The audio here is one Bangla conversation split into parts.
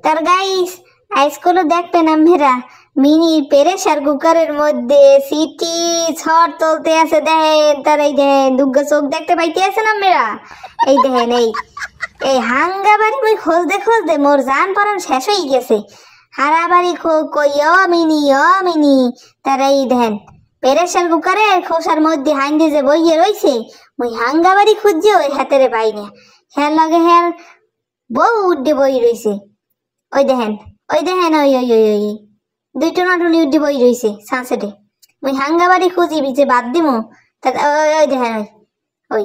তার গাইস আজকাল দেখবেন আমরা মিনি প্রেসার কুকারের মধ্যে সিটি ঝড় তুলতে আছে। দেখেন তার, এই দেখেন দুগ্গা চোখ দেখতে পাইতে আছেন আমরা। এই দেখেন এই এই হাঙ্গা বাড়ি কই খুঁজতে খুঁজতে মোর জান পরান শেষ হয়ে গেছে। হারা বাড়ি কই মিনি তার, এই দেখেন প্রেসার কুকারে খোসার মধ্যে হাঙ্গে যে বইয়ে রইছে, ওই হাঙ্গা বাড়ি খুঁজছে ওই হাতেরে পাই না। হ্যার লাগে হ্যার বউ উড্ডে বই রইছে। ওই দেখেন ওই দেখেন ওই ওই ওই ওই দুই টুনাটুনি উড্ডে বই রইছে সানসেটে। ওই হাঙ্গা বাড়ি খুঁজিবি যে বাদ দিমু। তা ওই ওই দেখেন ওই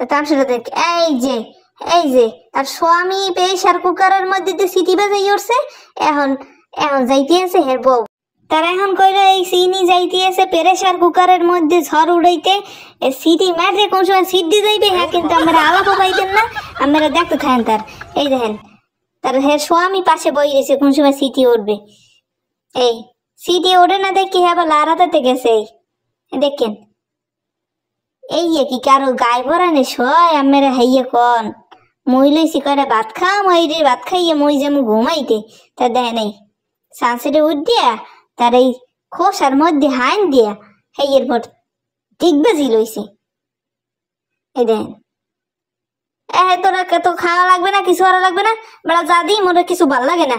ওই তার সাথে দেখ, এই যে তার স্বামী প্রেসার কুকারের মধ্যে যে সিটি বাজাই উঠছে। এখন এখন যাইতে আছে হের বউ। তার এখন কইরা এই সিনি যাইতে আছে প্রেসার কুকারের মধ্যে ঝড় উড়াইতে। সিটি মারলে কোন সময় সিদ্ধি যাইবে, হ্যাঁ কিন্তু আমরা আলাপও পাইতেন না। আমরা দেখতে থাকেন তার, এই দেখেন তার হের স্বামী পাশে বই রয়েছে, কোন সময় সিটি উঠবে। এই সিটি ওঠে না দেখি হ্যাঁ আবার লারাতে গেছে। এই দেখেন এই কি কারো গায়ে পরানে সয় আমরা হাইয়ে কন মই লইছি কয়টা ভাত খাম, ওই রে ভাত খাইয়ে মই যেমন ঘুমাইতে। তা দেখেন এই সানসেটে উঠ দিয়া তার এই খোসার মধ্যে হাইন দিয়া হাইয়ের পর ঠিক বাজি লইছে। এই দেখেন তোরা তো খাওয়া লাগবে না, কিছু করা লাগবে না, বেড়া যা দিই মোর কিছু ভাল লাগে না।